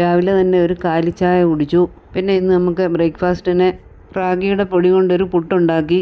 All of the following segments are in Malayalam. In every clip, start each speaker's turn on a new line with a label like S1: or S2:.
S1: രാവിലെ തന്നെ ഒരു കാലിച്ചായ കുടിച്ചു. പിന്നെ ഇന്ന് നമുക്ക് ബ്രേക്ക്ഫാസ്റ്റിന് റാഗിയുടെ പൊടി കൊണ്ടൊരു പുട്ടുണ്ടാക്കി.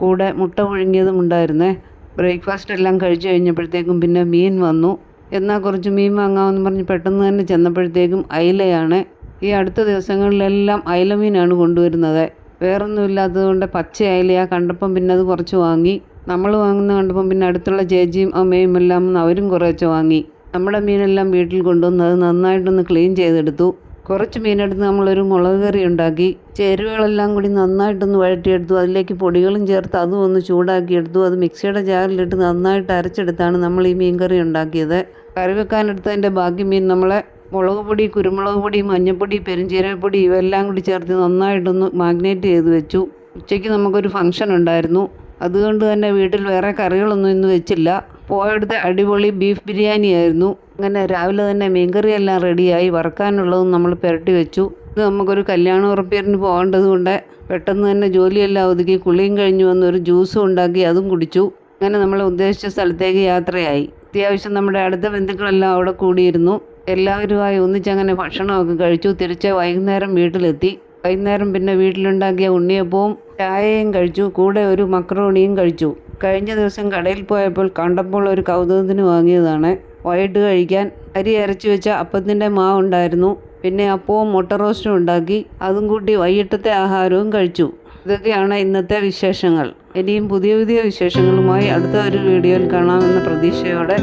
S1: കൂടെ മുട്ട പുഴുങ്ങിയതും ഉണ്ടായിരുന്നേ. ബ്രേക്ക്ഫാസ്റ്റ് എല്ലാം കഴിച്ചു കഴിഞ്ഞപ്പോഴത്തേക്കും പിന്നെ മീൻ വന്നു. എന്നാൽ കുറച്ച് മീൻ വാങ്ങാമെന്ന് പറഞ്ഞ് പെട്ടെന്ന് തന്നെ ചെന്നപ്പോഴത്തേക്കും അയിലയാണ്. ഈ അടുത്ത ദിവസങ്ങളിലെല്ലാം അയില മീനാണ് കൊണ്ടുവരുന്നത്. വേറൊന്നും ഇല്ലാത്തതുകൊണ്ട് പച്ച അയിലയാണ്. കണ്ടപ്പം പിന്നെ അത് കുറച്ച് വാങ്ങി. നമ്മൾ വാങ്ങുന്ന കണ്ടപ്പം പിന്നെ അടുത്തുള്ള ചേച്ചിയും അമ്മയും എല്ലാം അവരും കുറച്ച് വാങ്ങി. നമ്മുടെ മീനെല്ലാം വീട്ടിൽ കൊണ്ടുവന്ന് അത് നന്നായിട്ടൊന്ന് ക്ലീൻ ചെയ്തെടുത്തു. കുറച്ച് മീനെടുത്ത് നമ്മളൊരു മുളക് കറി ഉണ്ടാക്കി. ചേരുവകളെല്ലാം കൂടി നന്നായിട്ടൊന്ന് വഴറ്റിയെടുത്തു. അതിലേക്ക് പൊടികളും ചേർത്ത് അതും ഒന്ന് ചൂടാക്കിയെടുത്തു. അത് മിക്സിയുടെ ജാറിലിട്ട് നന്നായിട്ട് അരച്ചെടുത്താണ് നമ്മൾ ഈ മീൻ കറി ഉണ്ടാക്കിയത്. കറി വെക്കാനെടുത്തതിൻ്റെ ബാക്കി മീൻ നമ്മളെ മുളക് പൊടി, കുരുമുളക് പൊടി, മഞ്ഞൾപ്പൊടി, പെരുംജീരകപ്പൊടി ഇവയെല്ലാം കൂടി ചേർത്ത് നന്നായിട്ടൊന്ന് മാഗ്നേറ്റ് ചെയ്ത് വെച്ചു. ഉച്ചയ്ക്ക് നമുക്കൊരു ഫംഗ്ഷൻ ഉണ്ടായിരുന്നു. അതുകൊണ്ട് തന്നെ വീട്ടിൽ വേറെ കറികളൊന്നും ഇന്ന് വെച്ചില്ല. പോയെടുത്ത് അടിപൊളി ബീഫ് ബിരിയാണി ആയിരുന്നു. അങ്ങനെ രാവിലെ തന്നെ മീൻകറിയെല്ലാം റെഡിയായി. വറക്കാനുള്ളതും നമ്മൾ പുരട്ടി വെച്ചു. ഇത് നമുക്കൊരു കല്യാണ ഉറപ്പിന് പോകേണ്ടത് കൊണ്ട് പെട്ടെന്ന് തന്നെ ജോലിയെല്ലാം ഒതുക്കി കുളിയും കഴിഞ്ഞ് വന്ന് ഒരു ജ്യൂസും ഉണ്ടാക്കി അതും കുടിച്ചു. അങ്ങനെ നമ്മൾ ഉദ്ദേശിച്ച സ്ഥലത്തേക്ക് യാത്രയായി. അത്യാവശ്യം നമ്മുടെ അടുത്ത ബന്ധുക്കളെല്ലാം അവിടെ കൂടിയിരുന്നു. എല്ലാവരുമായി ഒന്നിച്ചങ്ങനെ ഭക്ഷണമൊക്കെ കഴിച്ചു. തിരിച്ച് വൈകുന്നേരം വീട്ടിലെത്തി. വൈകുന്നേരം പിന്നെ വീട്ടിലുണ്ടാക്കിയ ഉണ്ണിയപ്പവും ചായയും കഴിച്ചു. കൂടെ ഒരു മക്രോണിയും കഴിച്ചു. കഴിഞ്ഞ ദിവസം കടയിൽ പോയപ്പോൾ കണ്ടപ്പോൾ ഒരു കൗതുകത്തിന് വാങ്ങിയതാണ്. വൈകിട്ട് കഴിക്കാൻ അരി അരച്ചു വെച്ച അപ്പത്തിൻ്റെ മാവുണ്ടായിരുന്നു. പിന്നെ അപ്പവും മുട്ട റോസ്റ്റും ഉണ്ടാക്കി. അതും കൂട്ടി വൈകിട്ടത്തെ ആഹാരവും കഴിച്ചു. ഇതൊക്കെയാണ് ഇന്നത്തെ വിശേഷങ്ങൾ. ഇനിയും പുതിയ പുതിയ വിശേഷങ്ങളുമായി അടുത്ത ഒരു വീഡിയോയിൽ കാണാമെന്ന പ്രതീക്ഷയോടെ